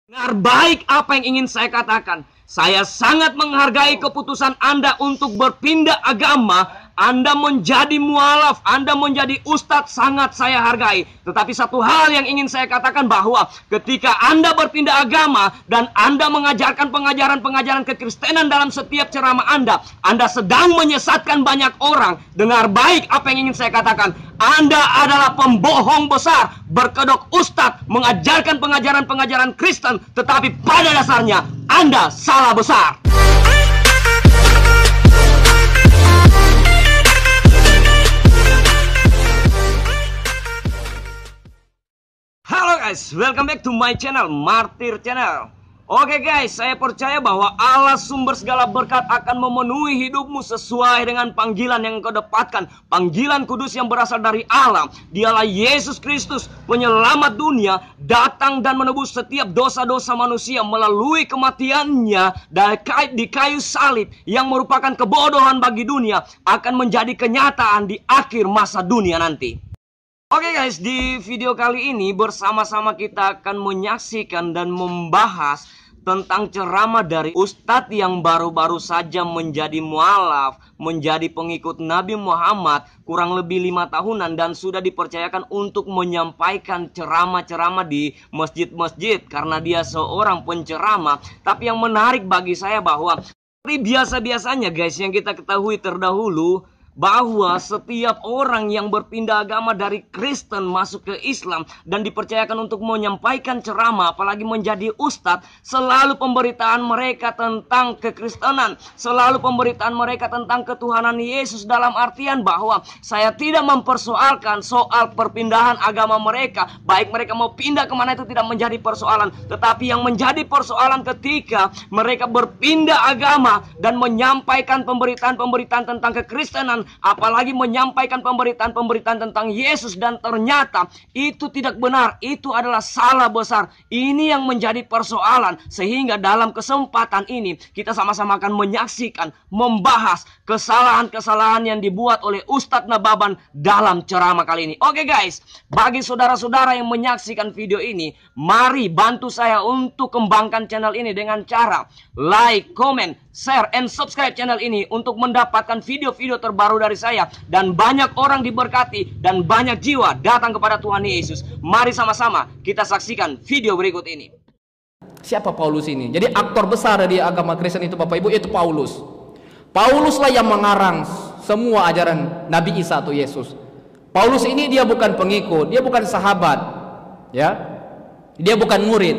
Dengar baik apa yang ingin saya katakan. Saya sangat menghargai keputusan Anda untuk berpindah agama. Anda menjadi mualaf, Anda menjadi ustadz, sangat saya hargai. Tetapi satu hal yang ingin saya katakan bahwa ketika Anda berpindah agama dan Anda mengajarkan pengajaran-pengajaran kekristenan dalam setiap ceramah Anda sedang menyesatkan banyak orang. Dengar baik apa yang ingin saya katakan. Anda adalah pembohong besar, berkedok ustadz, mengajarkan pengajaran-pengajaran Kristen, tetapi pada dasarnya Anda salah besar. Halo guys, welcome back to my channel, Martir Channel. Oke guys, saya percaya bahwa Allah sumber segala berkat akan memenuhi hidupmu sesuai dengan panggilan yang engkau dapatkan. Panggilan kudus yang berasal dari Allah. Dialah Yesus Kristus, penyelamat dunia, datang dan menebus setiap dosa-dosa manusia melalui kematiannya di kayu salib, yang merupakan kebodohan bagi dunia, akan menjadi kenyataan di akhir masa dunia nanti. Oke guys, di video kali ini bersama-sama kita akan menyaksikan dan membahas tentang ceramah dari Ustadz yang baru-baru saja menjadi mualaf, menjadi pengikut Nabi Muhammad kurang lebih 5 tahunan dan sudah dipercayakan untuk menyampaikan ceramah-ceramah di masjid-masjid karena dia seorang penceramah. Tapi yang menarik bagi saya bahwa biasa-biasanya guys, yang kita ketahui terdahulu bahwa setiap orang yang berpindah agama dari Kristen masuk ke Islam dan dipercayakan untuk menyampaikan ceramah, apalagi menjadi ustadz, selalu pemberitaan mereka tentang kekristenan, selalu pemberitaan mereka tentang ketuhanan Yesus, dalam artian bahwa saya tidak mempersoalkan soal perpindahan agama mereka, baik mereka mau pindah kemana itu tidak menjadi persoalan, tetapi yang menjadi persoalan ketika mereka berpindah agama dan menyampaikan pemberitaan-pemberitaan tentang kekristenan, apalagi menyampaikan pemberitaan-pemberitaan tentang Yesus, dan ternyata itu tidak benar, itu adalah salah besar. Ini yang menjadi persoalan, sehingga dalam kesempatan ini kita sama-sama akan menyaksikan, membahas kesalahan-kesalahan yang dibuat oleh Ustadz Nababan dalam ceramah kali ini. Oke guys, bagi saudara-saudara yang menyaksikan video ini, mari bantu saya untuk kembangkan channel ini dengan cara like, comment, share, and subscribe channel ini untuk mendapatkan video-video terbaru dari saya, dan banyak orang diberkati dan banyak jiwa datang kepada Tuhan Yesus. Mari sama-sama kita saksikan video berikut ini. Siapa Paulus ini? Jadi aktor besar dari agama Kristen itu Bapak Ibu, yaitu Paulus. Pauluslah yang mengarang semua ajaran Nabi Isa atau Yesus. Paulus ini dia bukan pengikut, dia bukan sahabat, ya, dia bukan murid.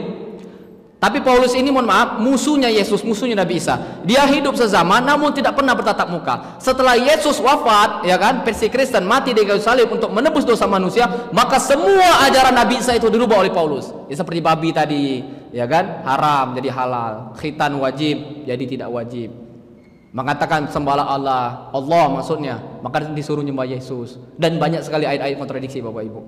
Tapi Paulus ini, mohon maaf, musuhnya Yesus, musuhnya Nabi Isa. Dia hidup sezaman namun tidak pernah bertatap muka. Setelah Yesus wafat, ya kan, versi Kristen mati di kayu salib untuk menebus dosa manusia, maka semua ajaran Nabi Isa itu dirubah oleh Paulus. Ya, seperti babi tadi, ya kan, haram jadi halal, khitan wajib jadi tidak wajib. Mengatakan sembahlah Allah, Allah maksudnya, maka disuruh nyembah Yesus, dan banyak sekali ayat-ayat kontradiksi Bapak Ibu.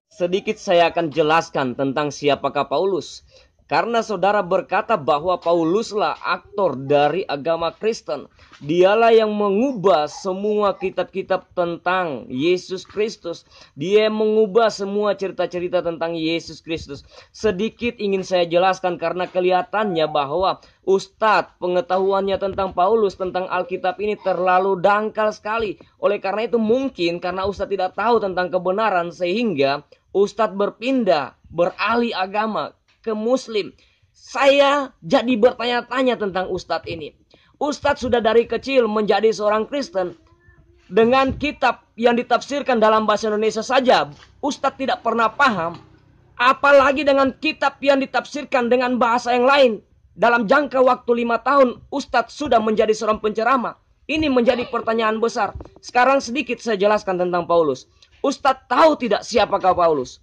Sedikit saya akan jelaskan tentang siapakah Paulus. Karena saudara berkata bahwa Pauluslah aktor dari agama Kristen. Dialah yang mengubah semua kitab-kitab tentang Yesus Kristus. Dia mengubah semua cerita-cerita tentang Yesus Kristus. Sedikit ingin saya jelaskan karena kelihatannya bahwa Ustadz pengetahuannya tentang Paulus, tentang Alkitab ini terlalu dangkal sekali. Oleh karena itu mungkin karena Ustadz tidak tahu tentang kebenaran, sehingga Ustadz berpindah, beralih agama ke Muslim. Saya jadi bertanya-tanya tentang Ustadz ini. Ustadz sudah dari kecil menjadi seorang Kristen. Dengan kitab yang ditafsirkan dalam bahasa Indonesia saja Ustadz tidak pernah paham, apalagi dengan kitab yang ditafsirkan dengan bahasa yang lain. Dalam jangka waktu 5 tahun Ustadz sudah menjadi seorang penceramah. Ini menjadi pertanyaan besar. Sekarang sedikit saya jelaskan tentang Paulus. Ustadz tahu tidak siapakah Paulus?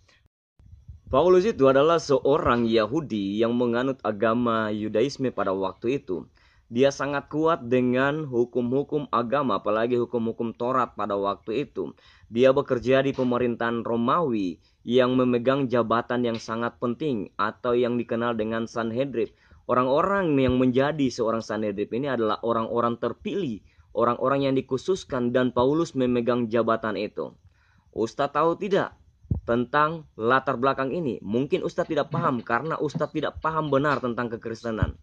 Paulus itu adalah seorang Yahudi yang menganut agama Yudaisme pada waktu itu. Dia sangat kuat dengan hukum-hukum agama, apalagi hukum-hukum Taurat pada waktu itu. Dia bekerja di pemerintahan Romawi yang memegang jabatan yang sangat penting atau yang dikenal dengan Sanhedrin. Orang-orang yang menjadi seorang Sanhedrin ini adalah orang-orang terpilih, orang-orang yang dikhususkan, dan Paulus memegang jabatan itu. Ustaz tahu tidak? tentang latar belakang ini. Mungkin Ustadz tidak paham karena Ustadz tidak paham benar tentang kekristenan.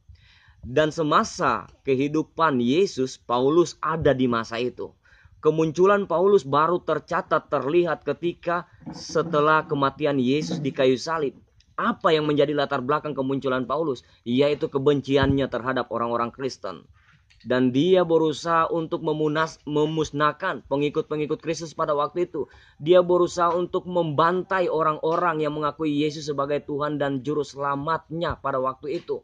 Dan semasa kehidupan Yesus, Paulus ada di masa itu. Kemunculan Paulus baru tercatat terlihat ketika setelah kematian Yesus di kayu salib. Apa yang menjadi latar belakang kemunculan Paulus? Yaitu kebenciannya terhadap orang-orang Kristen. Dan dia berusaha untuk memusnahkan pengikut-pengikut Kristus pada waktu itu. Dia berusaha untuk membantai orang-orang yang mengakui Yesus sebagai Tuhan dan Juru Selamatnya pada waktu itu.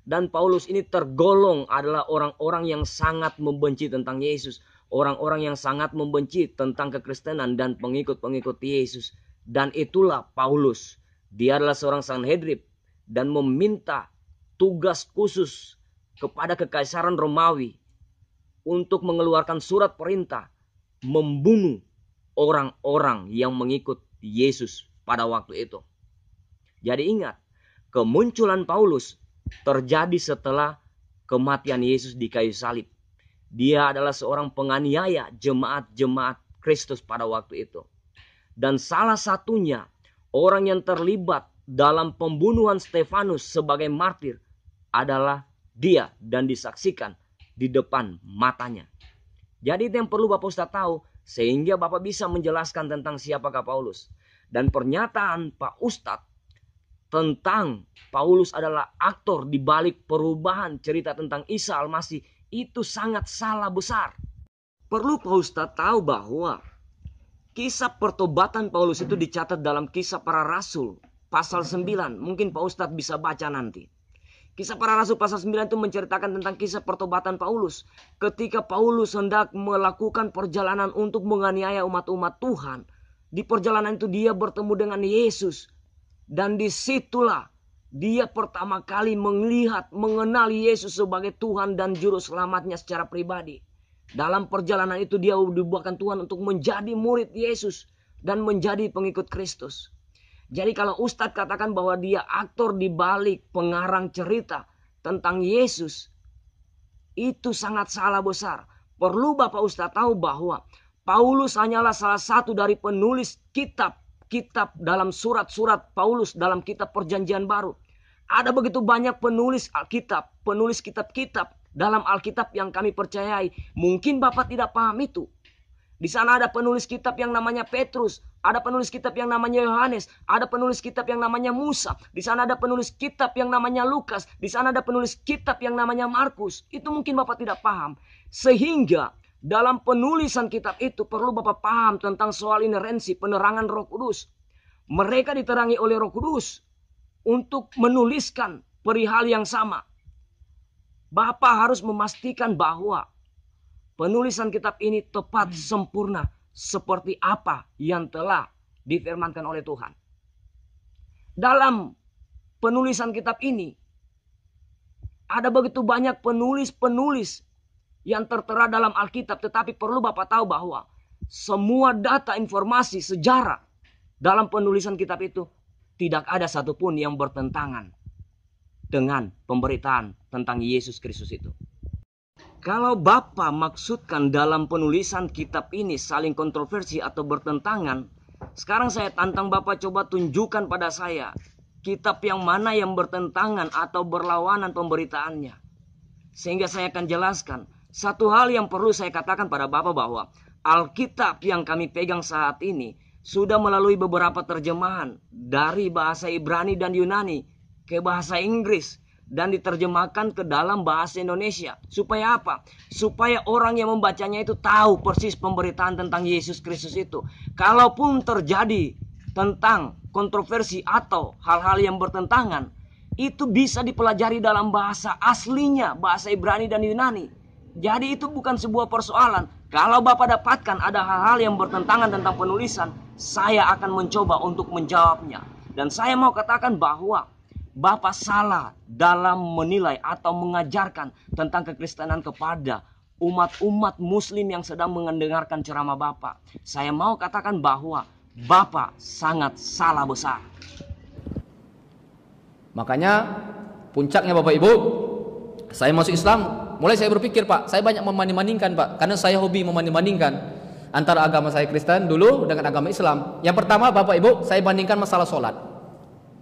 Dan Paulus ini tergolong adalah orang-orang yang sangat membenci tentang Yesus. Orang-orang yang sangat membenci tentang kekristenan dan pengikut-pengikut Yesus. Dan itulah Paulus. Dia adalah seorang Sanhedrin dan meminta tugas khusus kepada Kekaisaran Romawi untuk mengeluarkan surat perintah membunuh orang-orang yang mengikut Yesus pada waktu itu. Jadi ingat, kemunculan Paulus terjadi setelah kematian Yesus di kayu salib. Dia adalah seorang penganiaya jemaat-jemaat Kristus pada waktu itu. Dan salah satunya orang yang terlibat dalam pembunuhan Stefanus sebagai martir adalah dia dan disaksikan di depan matanya. Jadi itu yang perlu Bapak Ustadz tahu sehingga Bapak bisa menjelaskan tentang siapakah Paulus. Dan pernyataan Pak Ustadz tentang Paulus adalah aktor di balik perubahan cerita tentang Isa Al-Masih itu sangat salah besar. Perlu Pak Ustadz tahu bahwa kisah pertobatan Paulus itu dicatat dalam Kisah Para Rasul pasal 9. Mungkin Pak Ustadz bisa baca nanti. Kisah Para Rasul pasal 9 itu menceritakan tentang kisah pertobatan Paulus. Ketika Paulus hendak melakukan perjalanan untuk menganiaya umat-umat Tuhan. Di perjalanan itu dia bertemu dengan Yesus. Dan disitulah dia pertama kali mengenal Yesus sebagai Tuhan dan Juru Selamatnya secara pribadi. Dalam perjalanan itu dia dibuatkan Tuhan untuk menjadi murid Yesus dan menjadi pengikut Kristus. Jadi kalau Ustadz katakan bahwa dia aktor di balik pengarang cerita tentang Yesus, itu sangat salah besar. Perlu Bapak Ustadz tahu bahwa Paulus hanyalah salah satu dari penulis kitab dalam surat-surat Paulus dalam kitab Perjanjian Baru. Ada begitu banyak penulis Alkitab, penulis kitab-kitab dalam Alkitab yang kami percayai. Mungkin Bapak tidak paham itu. Di sana ada penulis kitab yang namanya Petrus, ada penulis kitab yang namanya Yohanes, ada penulis kitab yang namanya Musa. Di sana ada penulis kitab yang namanya Lukas, di sana ada penulis kitab yang namanya Markus. Itu mungkin Bapak tidak paham. Sehingga dalam penulisan kitab itu perlu Bapak paham tentang soal inerensi penerangan Roh Kudus. Mereka diterangi oleh Roh Kudus untuk menuliskan perihal yang sama. Bapak harus memastikan bahwa penulisan kitab ini tepat sempurna seperti apa yang telah difirmankan oleh Tuhan. Dalam penulisan kitab ini ada begitu banyak penulis-penulis yang tertera dalam Alkitab, tetapi perlu Bapak tahu bahwa semua data informasi sejarah dalam penulisan kitab itu tidak ada satupun yang bertentangan dengan pemberitaan tentang Yesus Kristus itu. Kalau Bapak maksudkan dalam penulisan kitab ini saling kontroversi atau bertentangan, sekarang saya tantang Bapak coba tunjukkan pada saya kitab yang mana yang bertentangan atau berlawanan pemberitaannya. Sehingga saya akan jelaskan. Satu hal yang perlu saya katakan pada Bapak bahwa Alkitab yang kami pegang saat ini sudah melalui beberapa terjemahan dari bahasa Ibrani dan Yunani ke bahasa Inggris dan diterjemahkan ke dalam bahasa Indonesia. Supaya apa? Supaya orang yang membacanya itu tahu persis pemberitaan tentang Yesus Kristus itu. Kalaupun terjadi tentang kontroversi atau hal-hal yang bertentangan, itu bisa dipelajari dalam bahasa aslinya, bahasa Ibrani dan Yunani. Jadi itu bukan sebuah persoalan. Kalau Bapak dapatkan ada hal-hal yang bertentangan tentang penulisan, saya akan mencoba untuk menjawabnya. Dan saya mau katakan bahwa Bapak salah dalam menilai atau mengajarkan tentang kekristenan kepada umat-umat muslim yang sedang mendengarkan ceramah Bapak. Saya mau katakan bahwa Bapak sangat salah besar. Makanya puncaknya Bapak Ibu, saya masuk Islam, mulai saya berpikir Pak, saya banyak membanding-bandingkan Pak, karena saya hobi membanding-bandingkan antara agama saya Kristen dulu dengan agama Islam. Yang pertama, Bapak Ibu, saya bandingkan masalah sholat,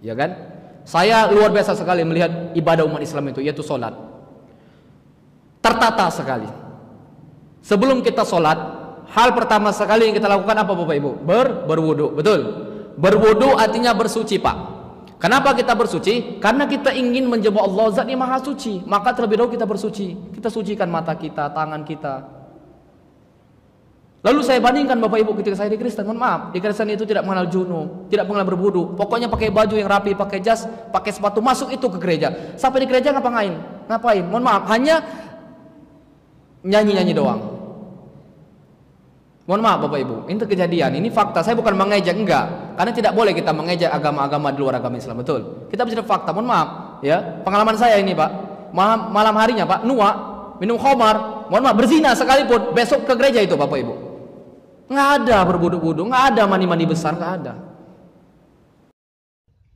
ya kan? Saya luar biasa sekali melihat ibadah umat Islam itu, yaitu sholat, tertata sekali. Sebelum kita sholat, hal pertama sekali yang kita lakukan apa, Bapak Ibu? Berwudu, betul? Berwudu artinya bersuci, Pak. Kenapa kita bersuci? Karena kita ingin menjemput Allah, Zat yang Maha Suci. Maka terlebih dahulu kita bersuci. Kita sucikan mata kita, tangan kita. Lalu saya bandingkan, Bapak Ibu, ketika saya di Kristen, mohon maaf, di Kristen itu tidak mengenal junub, tidak mengenal berwudu. Pokoknya pakai baju yang rapi, pakai jas, pakai sepatu, masuk itu ke gereja. Sampai di gereja ngapain? Mohon maaf, hanya nyanyi-nyanyi doang. Mohon maaf Bapak Ibu, ini kejadian, ini fakta. Saya bukan mengejek, enggak. Karena tidak boleh kita mengejek agama-agama di luar agama Islam, betul. Kita bicara fakta, mohon maaf, ya. Pengalaman saya ini, Pak. Malam harinya, Pak, nuak, minum khamar, mohon maaf, berzina sekalipun, besok ke gereja itu, Bapak Ibu. Nggak ada berwudu-wudu, nggak ada mandi-mandi besar, nggak ada.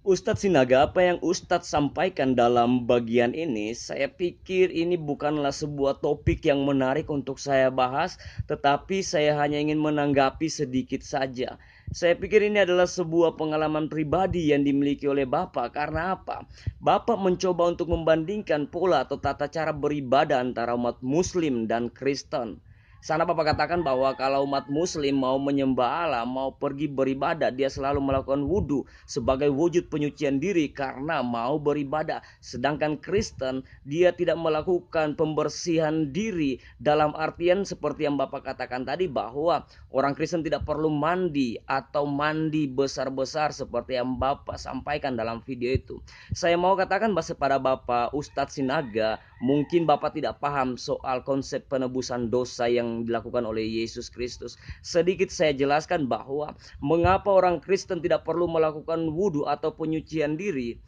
Ustadz Sinaga, apa yang Ustadz sampaikan dalam bagian ini, saya pikir ini bukanlah sebuah topik yang menarik untuk saya bahas, tetapi saya hanya ingin menanggapi sedikit saja. Saya pikir ini adalah sebuah pengalaman pribadi yang dimiliki oleh Bapak. Karena apa? Bapak mencoba untuk membandingkan pola atau tata cara beribadah antara umat Muslim dan Kristen. Sana Bapak katakan bahwa kalau umat Muslim mau menyembah Allah, mau pergi beribadah, dia selalu melakukan wudhu sebagai wujud penyucian diri karena mau beribadah. Sedangkan Kristen, dia tidak melakukan pembersihan diri dalam artian seperti yang Bapak katakan tadi, bahwa orang Kristen tidak perlu mandi atau mandi besar-besar seperti yang Bapak sampaikan dalam video itu. Saya mau katakan pada Bapak Ustadz Sinaga, mungkin Bapak tidak paham soal konsep penebusan dosa yang dilakukan oleh Yesus Kristus. Sedikit saya jelaskan bahwa mengapa orang Kristen tidak perlu melakukan wudhu atau penyucian diri,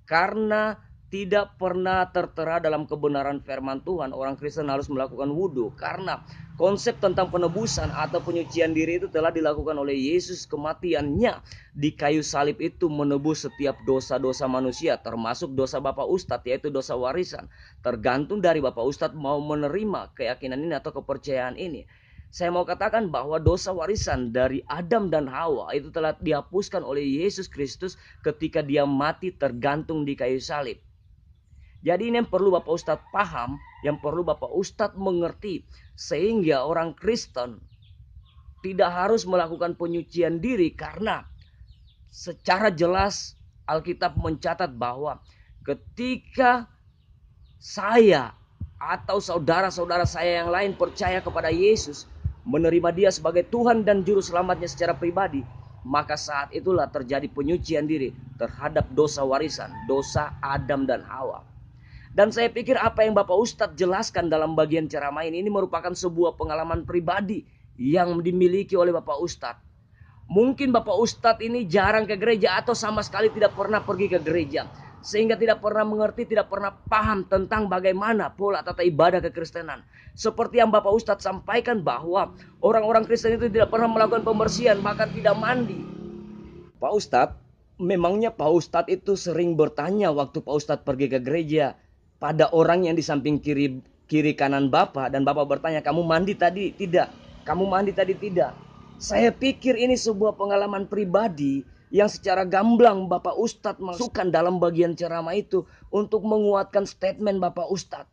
karena tidak pernah tertera dalam kebenaran firman Tuhan orang Kristen harus melakukan wudhu, karena konsep tentang penebusan atau penyucian diri itu telah dilakukan oleh Yesus. Kematiannya di kayu salib itu menebus setiap dosa-dosa manusia, termasuk dosa Bapak Ustadz, yaitu dosa warisan. Tergantung dari Bapak Ustadz mau menerima keyakinan ini atau kepercayaan ini. Saya mau katakan bahwa dosa warisan dari Adam dan Hawa itu telah dihapuskan oleh Yesus Kristus ketika dia mati tergantung di kayu salib. Jadi ini yang perlu Bapak Ustadz paham, yang perlu Bapak Ustadz mengerti, sehingga orang Kristen tidak harus melakukan penyucian diri, karena secara jelas Alkitab mencatat bahwa ketika saya atau saudara-saudara saya yang lain percaya kepada Yesus, menerima dia sebagai Tuhan dan Juru Selamatnya secara pribadi, maka saat itulah terjadi penyucian diri terhadap dosa warisan, dosa Adam dan Hawa. Dan saya pikir apa yang Bapak Ustadz jelaskan dalam bagian ceramah ini merupakan sebuah pengalaman pribadi yang dimiliki oleh Bapak Ustadz. Mungkin Bapak Ustadz ini jarang ke gereja atau sama sekali tidak pernah pergi ke gereja, sehingga tidak pernah mengerti, tidak pernah paham tentang bagaimana pola tata ibadah kekristenan. Seperti yang Bapak Ustadz sampaikan bahwa orang-orang Kristen itu tidak pernah melakukan pembersihan, bahkan tidak mandi. Pak Ustadz, memangnya Pak Ustadz itu sering bertanya waktu Pak Ustadz pergi ke gereja pada orang yang di samping kiri kanan Bapak, dan Bapak bertanya, kamu mandi tadi? Tidak. Kamu mandi tadi? Tidak. Saya pikir ini sebuah pengalaman pribadi yang secara gamblang Bapak Ustadz masukkan dalam bagian ceramah itu untuk menguatkan statement Bapak Ustadz.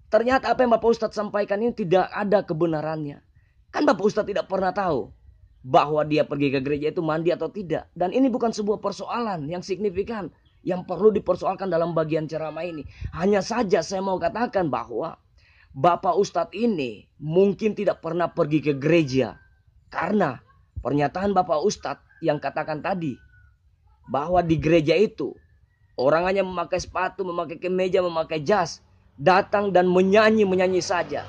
Ternyata apa yang Bapak Ustadz sampaikan ini tidak ada kebenarannya. Kan Bapak Ustadz tidak pernah tahu bahwa dia pergi ke gereja itu mandi atau tidak. Dan ini bukan sebuah persoalan yang signifikan yang perlu dipersoalkan dalam bagian ceramah ini. Hanya saja saya mau katakan bahwa Bapak Ustadz ini mungkin tidak pernah pergi ke gereja, karena pernyataan Bapak Ustadz yang katakan tadi, bahwa di gereja itu orang hanya memakai sepatu, memakai kemeja, memakai jas, datang dan menyanyi saja.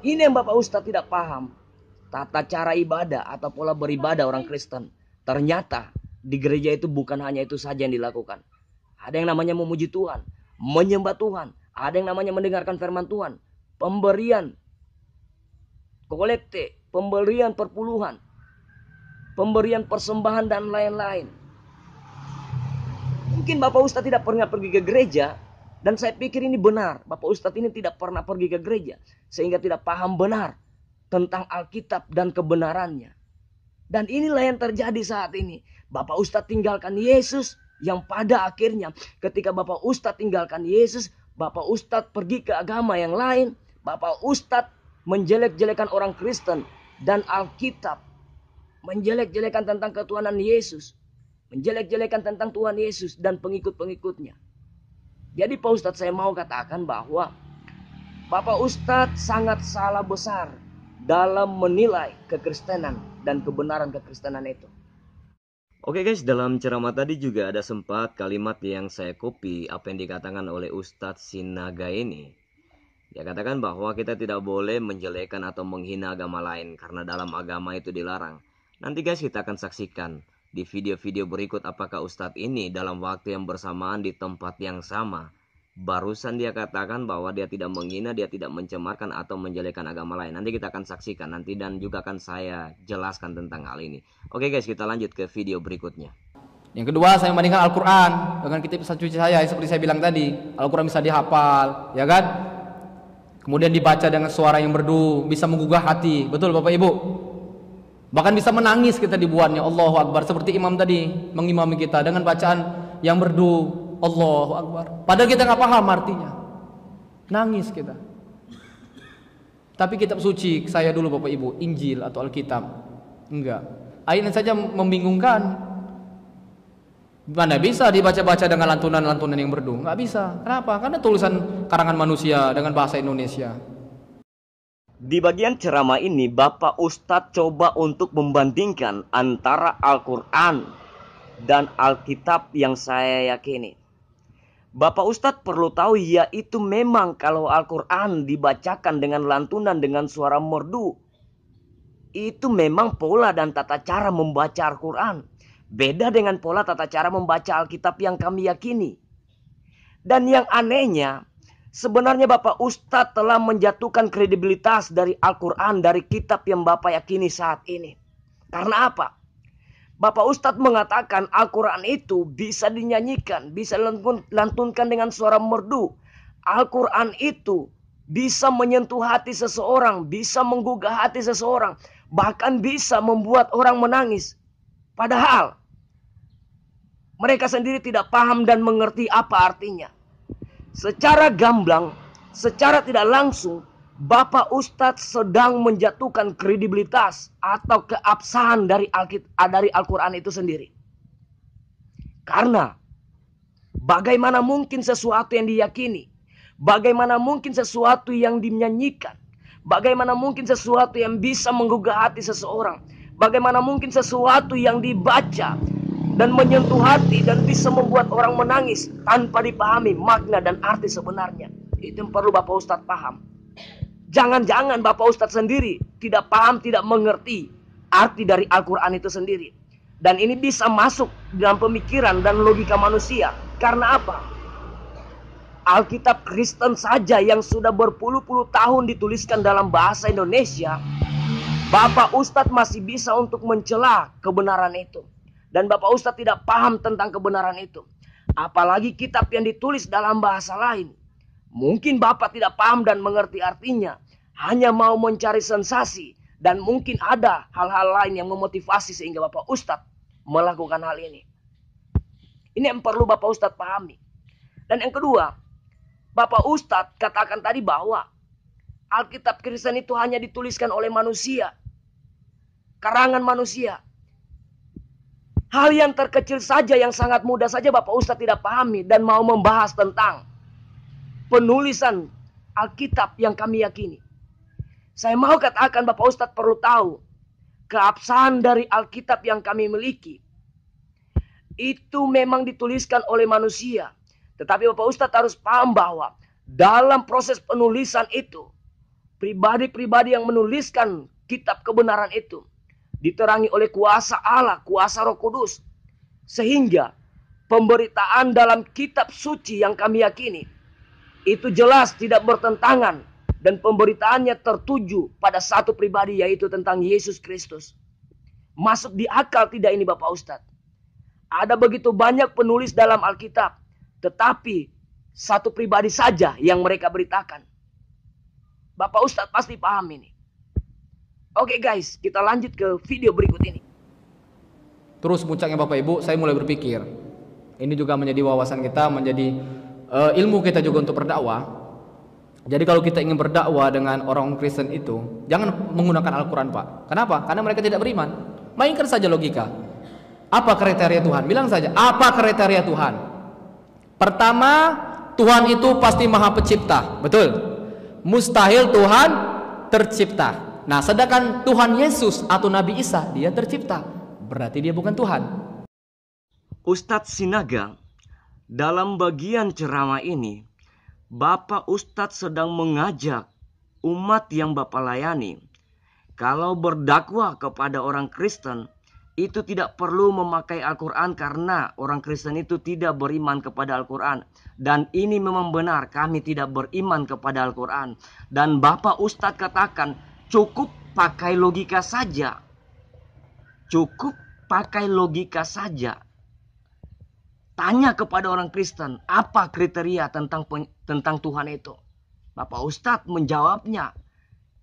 Ini yang Bapak Ustadz tidak paham, tata cara ibadah atau pola beribadah orang Kristen. Ternyata di gereja itu bukan hanya itu saja yang dilakukan. Ada yang namanya memuji Tuhan, menyembah Tuhan, ada yang namanya mendengarkan firman Tuhan, pemberian kolekte, pemberian perpuluhan, pemberian persembahan dan lain-lain. Mungkin Bapak Ustadz tidak pernah pergi ke gereja, dan saya pikir ini benar. Bapak Ustadz ini tidak pernah pergi ke gereja, sehingga tidak paham benar tentang Alkitab dan kebenarannya. Dan inilah yang terjadi saat ini. Bapak Ustadz tinggalkan Yesus, yang pada akhirnya ketika Bapak Ustadz tinggalkan Yesus, Bapak Ustadz pergi ke agama yang lain. Bapak Ustadz menjelek-jelekan orang Kristen dan Alkitab. Menjelek-jelekan tentang ketuhanan Yesus. Menjelek-jelekan tentang Tuhan Yesus dan pengikut-pengikutnya. Jadi Pak Ustadz, saya mau katakan bahwa Bapak Ustadz sangat salah besar dalam menilai kekristenan dan kebenaran kekristenan itu. Oke guys, dalam ceramah tadi juga ada sempat kalimat yang saya copy apa yang dikatakan oleh Ustadz Sinaga ini. Dia katakan bahwa kita tidak boleh menjelekan atau menghina agama lain karena dalam agama itu dilarang. Nanti guys, kita akan saksikan di video-video berikut apakah Ustadz ini dalam waktu yang bersamaan di tempat yang sama. Barusan dia katakan bahwa dia tidak menghina, dia tidak mencemarkan atau menjelekan agama lain. Nanti kita akan saksikan nanti dan juga akan saya jelaskan tentang hal ini. Oke guys, kita lanjut ke video berikutnya. Yang kedua, saya membandingkan Al-Quran dengan kitab suci saya. Seperti saya bilang tadi, Al-Quran bisa dihafal, ya kan? Kemudian dibaca dengan suara yang merdu, bisa menggugah hati. Betul Bapak Ibu? Bahkan bisa menangis kita dibuatnya. Allahu Akbar. Seperti imam tadi mengimami kita dengan bacaan yang merdu, Allahu Akbar. Padahal kita nggak paham artinya. Nangis kita. Tapi kitab suci saya dulu Bapak Ibu, Injil atau Alkitab, enggak. Ayatnya saja membingungkan. Mana bisa dibaca-baca dengan lantunan-lantunan yang merdu? Nggak bisa. Kenapa? Karena tulisan karangan manusia dengan bahasa Indonesia. Di bagian ceramah ini Bapak Ustadz coba untuk membandingkan antara Al-Quran dan Alkitab yang saya yakini. Bapak Ustadz perlu tahu, yaitu memang kalau Al-Quran dibacakan dengan lantunan dengan suara merdu, itu memang pola dan tata cara membaca Al-Quran. Beda dengan pola tata cara membaca Alkitab yang kami yakini. Dan yang anehnya, sebenarnya Bapak Ustadz telah menjatuhkan kredibilitas dari Al-Quran, dari kitab yang Bapak yakini saat ini. Karena apa? Bapak Ustadz mengatakan Al-Quran itu bisa dinyanyikan, bisa lantunkan dengan suara merdu. Al-Quran itu bisa menyentuh hati seseorang, bisa menggugah hati seseorang, bahkan bisa membuat orang menangis. Padahal mereka sendiri tidak paham dan mengerti apa artinya. Secara gamblang, secara tidak langsung, Bapak Ustadz sedang menjatuhkan kredibilitas atau keabsahan dari Al-Quran itu sendiri. Karena bagaimana mungkin sesuatu yang diyakini, bagaimana mungkin sesuatu yang dinyanyikan, bagaimana mungkin sesuatu yang bisa menggugah hati seseorang, bagaimana mungkin sesuatu yang dibaca dan menyentuh hati dan bisa membuat orang menangis tanpa dipahami makna dan arti sebenarnya. Itu yang perlu Bapak Ustadz paham. Jangan-jangan Bapak Ustadz sendiri tidak paham, tidak mengerti arti dari Al-Quran itu sendiri. Dan ini bisa masuk dalam pemikiran dan logika manusia. Karena apa? Alkitab Kristen saja yang sudah berpuluh-puluh tahun dituliskan dalam bahasa Indonesia, Bapak Ustadz masih bisa untuk mencela kebenaran itu. Dan Bapak Ustadz tidak paham tentang kebenaran itu. Apalagi kitab yang ditulis dalam bahasa lain. Mungkin Bapak tidak paham dan mengerti artinya. Hanya mau mencari sensasi. Dan mungkin ada hal-hal lain yang memotivasi sehingga Bapak Ustadz melakukan hal ini. Ini yang perlu Bapak Ustadz pahami. Dan yang kedua, Bapak Ustadz katakan tadi bahwa Alkitab Kristen itu hanya dituliskan oleh manusia. Karangan manusia. Hal yang terkecil saja, yang sangat mudah saja Bapak Ustadz tidak pahami dan mau membahas tentang penulisan Alkitab yang kami yakini. Saya mau katakan Bapak Ustadz perlu tahu keabsahan dari Alkitab yang kami miliki. Itu memang dituliskan oleh manusia. Tetapi Bapak Ustadz harus paham bahwa dalam proses penulisan itu, pribadi-pribadi yang menuliskan kitab kebenaran itu diterangi oleh kuasa Allah, kuasa Roh Kudus. Sehingga pemberitaan dalam kitab suci yang kami yakini itu jelas tidak bertentangan dan pemberitaannya tertuju pada satu pribadi, yaitu tentang Yesus Kristus. Masuk di akal tidak ini Bapak Ustadz? Ada begitu banyak penulis dalam Alkitab, tetapi satu pribadi saja yang mereka beritakan. Bapak Ustadz pasti paham ini. Oke guys, kita lanjut ke video berikut ini. Terus puncaknya Bapak Ibu, saya mulai berpikir, ini juga menjadi wawasan kita, menjadi ilmu kita juga untuk berdakwah. Jadi kalau kita ingin berdakwah dengan orang Kristen itu, jangan menggunakan Al-Quran Pak. Kenapa? Karena mereka tidak beriman. Mainkan saja logika. Apa kriteria Tuhan? Bilang saja, apa kriteria Tuhan? Pertama, Tuhan itu pasti Maha Pencipta, betul? Mustahil Tuhan tercipta. Nah, sedangkan Tuhan Yesus atau Nabi Isa, dia tercipta. Berarti dia bukan Tuhan. Ustadz Sinaga, dalam bagian ceramah ini, Bapak Ustadz sedang mengajak umat yang Bapak layani, kalau berdakwah kepada orang Kristen, itu tidak perlu memakai Al-Quran karena orang Kristen itu tidak beriman kepada Al-Quran. Dan ini memang benar, kami tidak beriman kepada Al-Quran. Dan Bapak Ustadz katakan, cukup pakai logika saja. Cukup pakai logika saja. Tanya kepada orang Kristen, apa kriteria tentang Tuhan itu? Bapak Ustadz menjawabnya,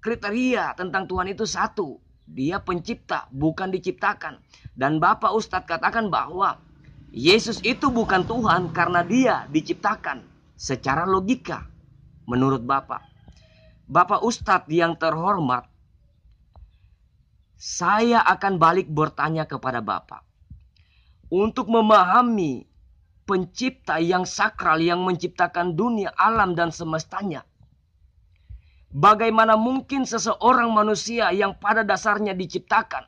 kriteria tentang Tuhan itu satu, dia pencipta, bukan diciptakan. Dan Bapak Ustadz katakan bahwa Yesus itu bukan Tuhan karena dia diciptakan. Secara logika, menurut Bapak. Bapak Ustadz yang terhormat, saya akan balik bertanya kepada Bapak. Untuk memahami pencipta yang sakral yang menciptakan dunia, alam dan semestanya. Bagaimana mungkin seseorang manusia yang pada dasarnya diciptakan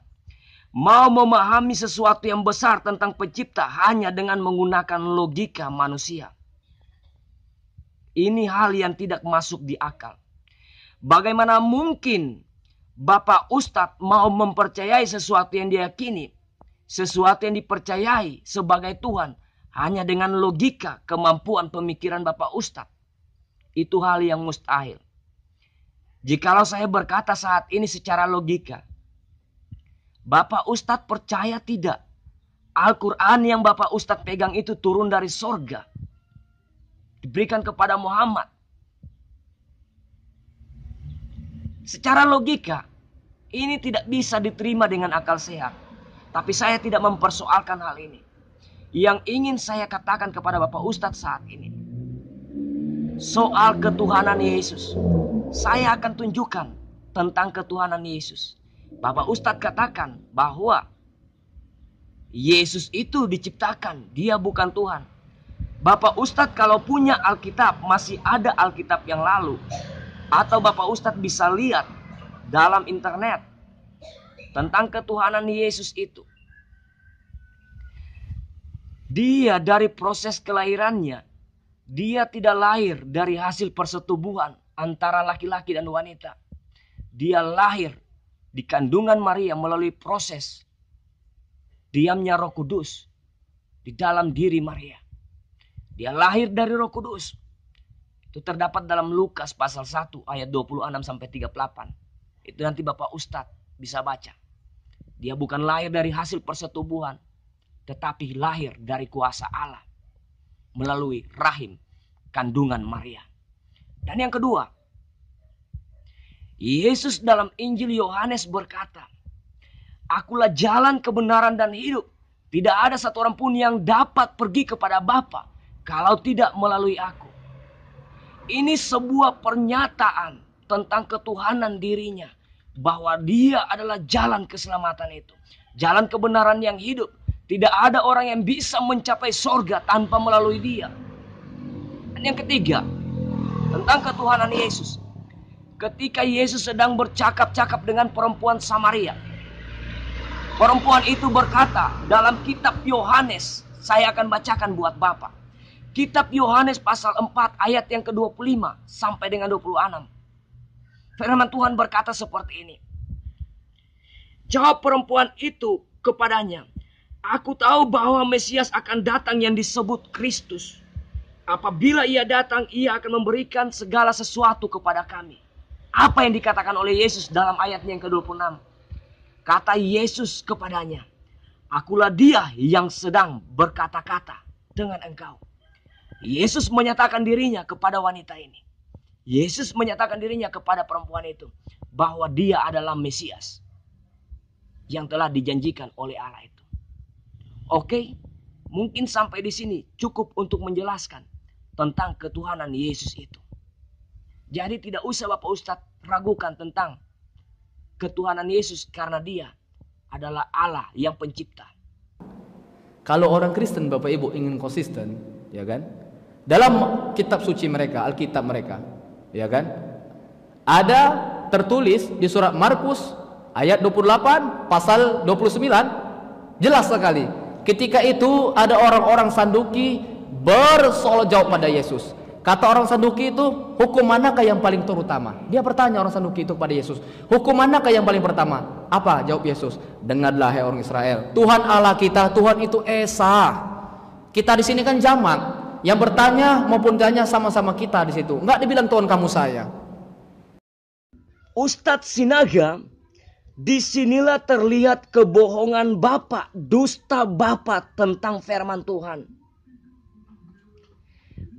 mau memahami sesuatu yang besar tentang pencipta hanya dengan menggunakan logika manusia? Ini hal yang tidak masuk di akal. Bagaimana mungkin Bapak Ustadz mau mempercayai sesuatu yang diyakini, sesuatu yang dipercayai sebagai Tuhan hanya dengan logika kemampuan pemikiran Bapak Ustadz? Itu hal yang mustahil. Jikalau saya berkata saat ini secara logika, Bapak Ustadz percaya tidak Al-Quran yang Bapak Ustadz pegang itu turun dari sorga, diberikan kepada Muhammad? Secara logika, ini tidak bisa diterima dengan akal sehat. Tapi saya tidak mempersoalkan hal ini. Yang ingin saya katakan kepada Bapak Ustadz saat ini, soal ketuhanan Yesus, saya akan tunjukkan tentang ketuhanan Yesus. Bapak Ustadz katakan bahwa Yesus itu diciptakan, dia bukan Tuhan. Bapak Ustadz kalau punya Alkitab, masih ada Alkitab yang lalu, atau Bapak Ustadz bisa lihat dalam internet tentang ketuhanan Yesus itu. Dia dari proses kelahirannya, dia tidak lahir dari hasil persetubuhan antara laki-laki dan wanita. Dia lahir di kandungan Maria melalui proses diamnya Roh Kudus di dalam diri Maria. Dia lahir dari Roh Kudus. Itu terdapat dalam Lukas pasal 1 ayat 26 sampai 38. Itu nanti Bapak Ustadz bisa baca. Dia bukan lahir dari hasil persetubuhan, tetapi lahir dari kuasa Allah melalui rahim kandungan Maria. Dan yang kedua, Yesus dalam Injil Yohanes berkata, Akulah jalan, kebenaran dan hidup. Tidak ada satu orang pun yang dapat pergi kepada Bapa kalau tidak melalui aku. Ini sebuah pernyataan tentang ketuhanan dirinya, bahwa dia adalah jalan keselamatan itu, jalan kebenaran yang hidup. Tidak ada orang yang bisa mencapai sorga tanpa melalui dia. Dan yang ketiga, tentang ketuhanan Yesus. Ketika Yesus sedang bercakap-cakap dengan perempuan Samaria, perempuan itu berkata dalam kitab Yohanes, saya akan bacakan buat Bapak. Kitab Yohanes pasal 4 ayat yang ke-25 sampai dengan 26. Firman Tuhan berkata seperti ini. Jawab perempuan itu kepadanya, Aku tahu bahwa Mesias akan datang yang disebut Kristus. Apabila ia datang, ia akan memberikan segala sesuatu kepada kami. Apa yang dikatakan oleh Yesus dalam ayat yang ke-26? Kata Yesus kepadanya, Akulah dia yang sedang berkata-kata dengan engkau. Yesus menyatakan dirinya kepada wanita ini. Yesus menyatakan dirinya kepada perempuan itu. bahwa dia adalah Mesias yang telah dijanjikan oleh Allah itu. Oke, mungkin sampai di sini cukup untuk menjelaskan tentang ketuhanan Yesus itu. Jadi tidak usah Bapak Ustadz ragukan tentang ketuhanan Yesus karena dia adalah Allah yang pencipta. Kalau orang Kristen Bapak Ibu ingin konsisten, ya kan? Dalam kitab suci mereka, Alkitab mereka, ya kan? Ada tertulis di surat Markus ayat 28 pasal 29 jelas sekali. Ketika itu ada orang-orang Saduki bersoal jawab pada Yesus. Kata orang Saduki itu, hukum manakah yang paling terutama? Dia bertanya orang Saduki itu kepada Yesus, hukum manakah yang paling pertama? Apa? Jawab Yesus, dengarlah hai orang Israel, Tuhan Allah kita, Tuhan itu Esa. Kita di sini kan jamak, yang bertanya maupun tanya sama-sama kita di situ. Enggak dibilang Tuhan kamu saya. Ustadz Sinaga, disinilah terlihat kebohongan Bapak, dusta Bapak tentang firman Tuhan.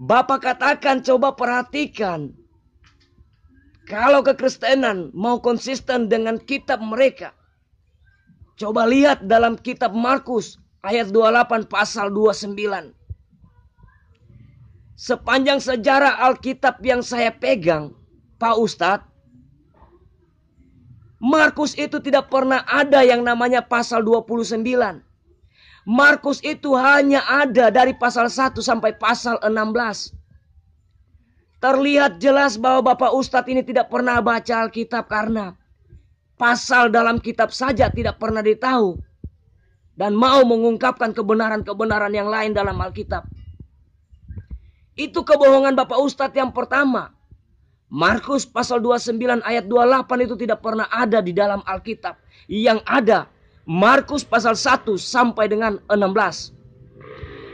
Bapak katakan, coba perhatikan. Kalau kekristenan mau konsisten dengan kitab mereka, coba lihat dalam kitab Markus ayat 28 pasal 29. Sepanjang sejarah Alkitab yang saya pegang, Pak Ustadz, Markus itu tidak pernah ada yang namanya pasal 29. Markus itu hanya ada dari pasal 1 sampai pasal 16. Terlihat jelas bahwa Bapak Ustadz ini tidak pernah baca Alkitab karena pasal dalam kitab saja tidak pernah ditahu. Dan mau mengungkapkan kebenaran-kebenaran yang lain dalam Alkitab. Itu kebohongan Bapak Ustadz yang pertama. Markus pasal 29 ayat 28 itu tidak pernah ada di dalam Alkitab. Yang ada Markus pasal 1 sampai dengan 16.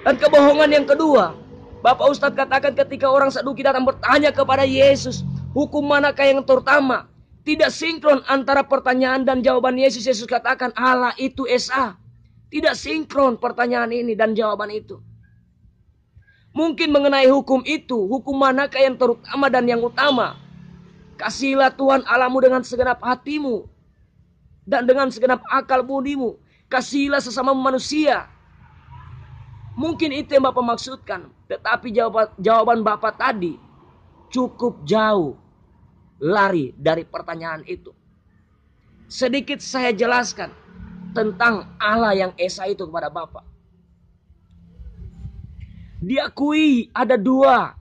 Dan kebohongan yang kedua, Bapak Ustadz katakan ketika orang Saduki datang bertanya kepada Yesus, hukum manakah yang terutama? Tidak sinkron antara pertanyaan dan jawaban Yesus. Yesus katakan Allah itu Esa. Tidak sinkron pertanyaan ini dan jawaban itu. Mungkin mengenai hukum itu, hukum manakah yang terutama dan yang utama? Kasihilah Tuhan Allahmu dengan segenap hatimu dan dengan segenap akal budimu. Kasihilah sesama manusia. Mungkin itu yang Bapak maksudkan. Tetapi jawaban Bapak tadi cukup jauh lari dari pertanyaan itu. Sedikit saya jelaskan tentang Allah yang Esa itu kepada Bapak. Diakui ada dua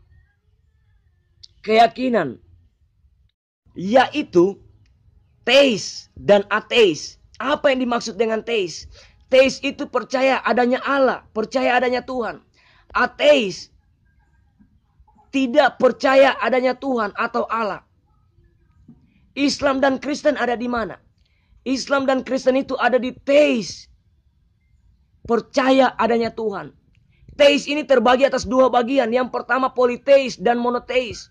keyakinan, yaitu teis dan ateis. Apa yang dimaksud dengan teis? Teis itu percaya adanya Allah, percaya adanya Tuhan. Ateis tidak percaya adanya Tuhan atau Allah. Islam dan Kristen ada di mana? Islam dan Kristen itu ada di teis, percaya adanya Tuhan. Teis ini terbagi atas dua bagian. Yang pertama politeis dan monoteis.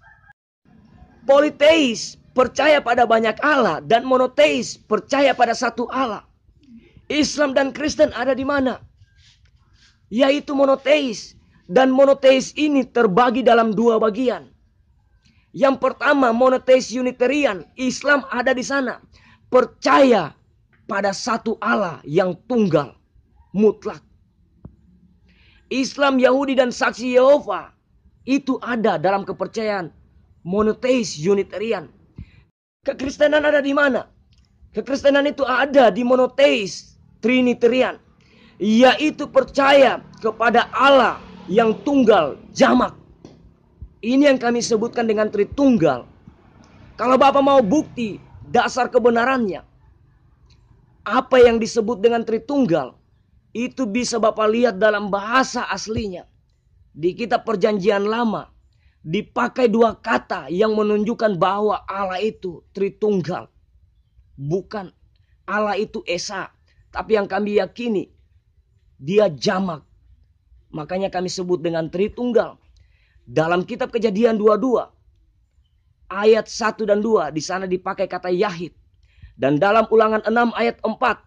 Politeis percaya pada banyak Allah dan monoteis percaya pada satu Allah. Islam dan Kristen ada di mana? Yaitu monoteis. Dan monoteis ini terbagi dalam dua bagian. Yang pertama monoteis Unitarian. Islam ada di sana. Percaya pada satu Allah yang tunggal, mutlak. Islam, Yahudi, dan saksi Yehova itu ada dalam kepercayaan monoteis Unitarian. Kekristenan ada di mana? Kekristenan itu ada di monoteis Trinitarian, yaitu percaya kepada Allah yang tunggal, jamak. Ini yang kami sebutkan dengan Tritunggal. Kalau Bapak mau bukti dasar kebenarannya, apa yang disebut dengan Tritunggal, itu bisa Bapak lihat dalam bahasa aslinya. Di kitab Perjanjian Lama dipakai dua kata yang menunjukkan bahwa Allah itu Tritunggal. Bukan Allah itu Esa, tapi yang kami yakini dia jamak. Makanya kami sebut dengan Tritunggal. Dalam kitab Kejadian 22 ayat 1 dan 2 di sana dipakai kata Yahid. Dan dalam Ulangan 6 ayat 4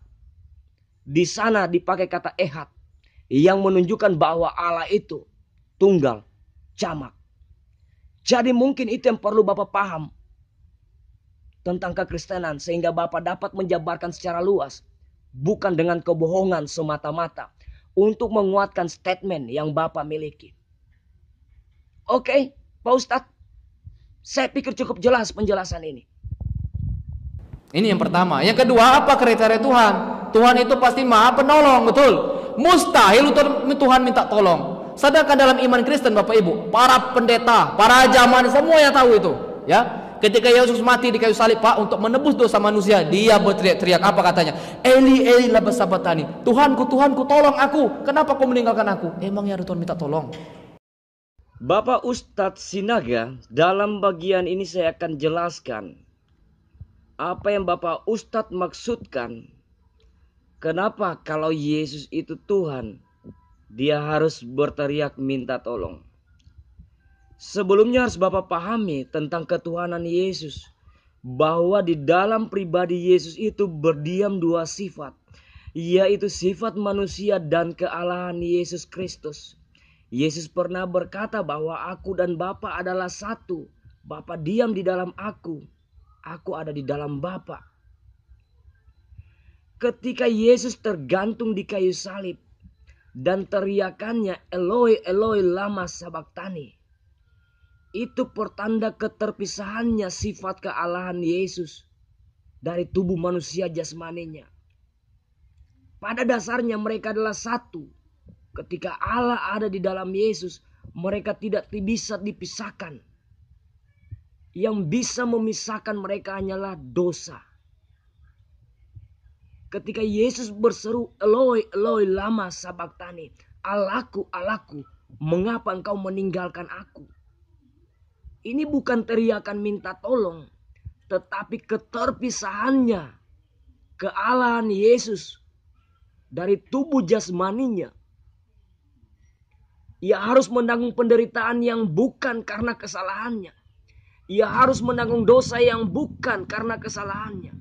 di sana dipakai kata Ehad yang menunjukkan bahwa Allah itu tunggal, jamak. Jadi mungkin itu yang perlu Bapak paham tentang kekristenan sehingga Bapak dapat menjabarkan secara luas, bukan dengan kebohongan semata-mata, untuk menguatkan statement yang Bapak miliki. Oke, Pak Ustadz, saya pikir cukup jelas penjelasan ini. Ini yang pertama. Yang kedua, apa kriteria Tuhan? Tuhan itu pasti Maha Penolong, betul? Mustahil Tuhan minta tolong. Sedangkan dalam iman Kristen, Bapak Ibu, para pendeta, para zaman semua yang tahu itu, ya. Ketika Yesus mati di kayu salib, Pak, untuk menebus dosa manusia, dia berteriak-teriak, apa katanya? Eli, Eli, lama sabatani. Tuhanku, Tuhanku, tolong aku. Kenapa kau meninggalkan aku? Emangnya ada Tuhan minta tolong? Bapak Ustadz Sinaga, dalam bagian ini saya akan jelaskan apa yang Bapak Ustadz maksudkan. Kenapa kalau Yesus itu Tuhan, dia harus berteriak minta tolong. Sebelumnya harus Bapak pahami tentang ketuhanan Yesus, bahwa di dalam pribadi Yesus itu berdiam dua sifat, yaitu sifat manusia dan kealahan Yesus Kristus. Yesus pernah berkata bahwa aku dan Bapa adalah satu. Bapa diam di dalam aku ada di dalam Bapa. Ketika Yesus tergantung di kayu salib dan teriakannya Eloi, Eloi, lama sabaktani, itu pertanda keterpisahannya sifat kealahan Yesus dari tubuh manusia jasmaninya. Pada dasarnya mereka adalah satu. Ketika Allah ada di dalam Yesus, mereka tidak bisa dipisahkan. Yang bisa memisahkan mereka hanyalah dosa. Ketika Yesus berseru, Eloi, Eloi, lama sabaktani, Allahku, Allahku, mengapa engkau meninggalkan aku? Ini bukan teriakan minta tolong, tetapi keterpisahannya, kealahan Yesus dari tubuh jasmaninya. Ia harus menanggung penderitaan yang bukan karena kesalahannya. Ia harus menanggung dosa yang bukan karena kesalahannya.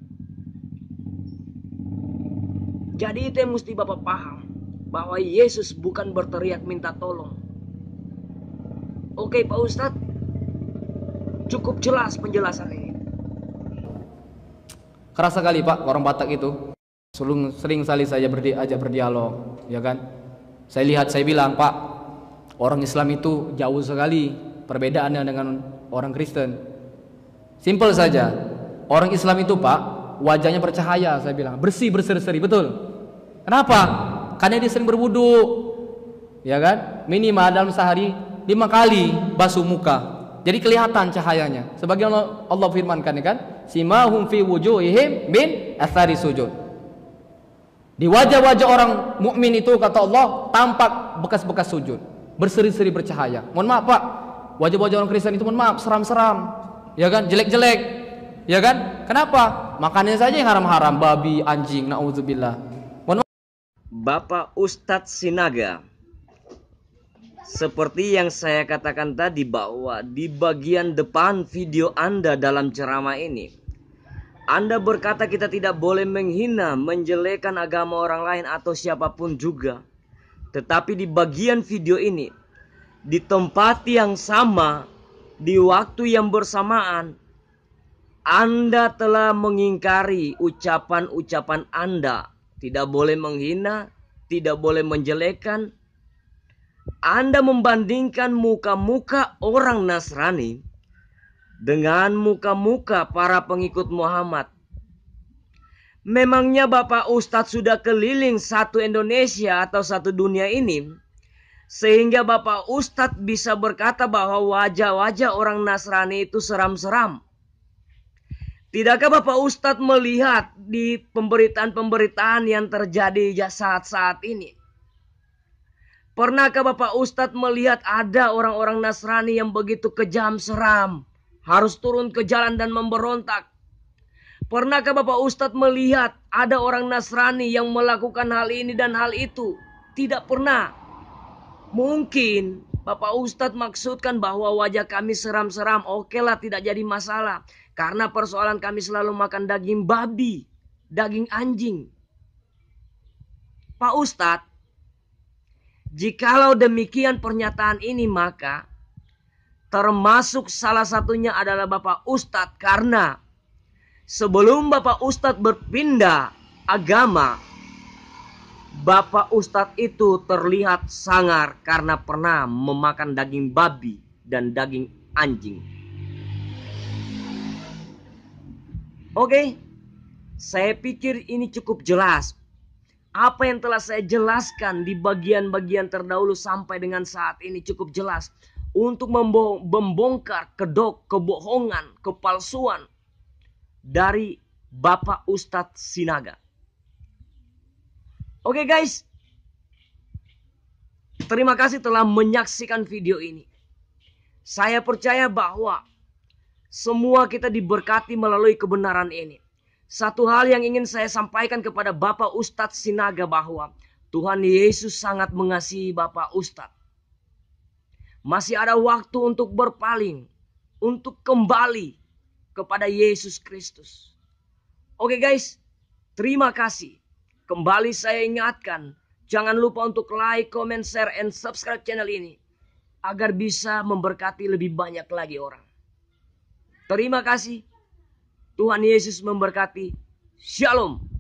Jadi itu yang mesti Bapak paham, bahwa Yesus bukan berteriak minta tolong. Oke Pak Ustadz, cukup jelas penjelasan ini. Kerasa kali Pak, orang Batak itu sering kali saya ajak berdialog, ya kan? Saya lihat, saya bilang, Pak, orang Islam itu jauh sekali perbedaannya dengan orang Kristen. Simpel saja. Orang Islam itu, Pak, wajahnya bercahaya, saya bilang, bersih, berseri-seri, betul. Kenapa? Karena dia sering berwudu, ya kan? Minimal dalam sehari 5 kali basuh muka. Jadi kelihatan cahayanya. Sebagaimana Allah firmankan, ya kan? Simahum fi wujuhihim min athari sujud. Di wajah-wajah orang mukmin itu, kata Allah, tampak bekas-bekas sujud, berseri-seri bercahaya. Mohon maaf Pak, wajah-wajah orang Kristen itu, mohon maaf, seram-seram, ya kan, jelek-jelek, ya kan? Kenapa? Makannya saja yang haram-haram, babi, anjing, naudzubillah. Mohon maaf. Bapak Ustadz Sinaga, seperti yang saya katakan tadi, bahwa di bagian depan video Anda dalam ceramah ini, Anda berkata kita tidak boleh menghina, menjelekan agama orang lain atau siapapun juga. Tetapi di bagian video ini, di tempat yang sama, di waktu yang bersamaan, Anda telah mengingkari ucapan-ucapan Anda. Tidak boleh menghina, tidak boleh menjelekan. Anda membandingkan muka-muka orang Nasrani dengan muka-muka para pengikut Muhammad. Memangnya Bapak Ustadz sudah keliling satu Indonesia atau satu dunia ini, sehingga Bapak Ustadz bisa berkata bahwa wajah-wajah orang Nasrani itu seram-seram? Tidakkah Bapak Ustadz melihat di pemberitaan-pemberitaan yang terjadi saat-saat ini? Pernahkah Bapak Ustadz melihat ada orang-orang Nasrani yang begitu kejam, seram, harus turun ke jalan dan memberontak? Pernahkah Bapak Ustadz melihat ada orang Nasrani yang melakukan hal ini dan hal itu? Tidak pernah. Mungkin Bapak Ustadz maksudkan bahwa wajah kami seram-seram. Oke lah, tidak jadi masalah. Karena persoalan kami selalu makan daging babi, daging anjing. Pak Ustadz, jikalau demikian pernyataan ini, maka termasuk salah satunya adalah Bapak Ustadz, karena sebelum Bapak Ustadz berpindah agama, Bapak Ustadz itu terlihat sangar karena pernah memakan daging babi dan daging anjing. Oke, saya pikir ini cukup jelas. Apa yang telah saya jelaskan di bagian-bagian terdahulu sampai dengan saat ini cukup jelas untuk membongkar kedok, kebohongan, kepalsuan dari Bapak Ustadz Sinaga. Oke guys, terima kasih telah menyaksikan video ini. Saya percaya bahwa semua kita diberkati melalui kebenaran ini. Satu hal yang ingin saya sampaikan kepada Bapak Ustadz Sinaga bahwa Tuhan Yesus sangat mengasihi Bapak Ustadz. Masih ada waktu untuk berpaling, untuk kembali kepada Yesus Kristus. Oke guys, terima kasih. Kembali saya ingatkan, jangan lupa untuk like, comment, share, and subscribe channel ini agar bisa memberkati lebih banyak lagi orang. Terima kasih. Tuhan Yesus memberkati. Shalom.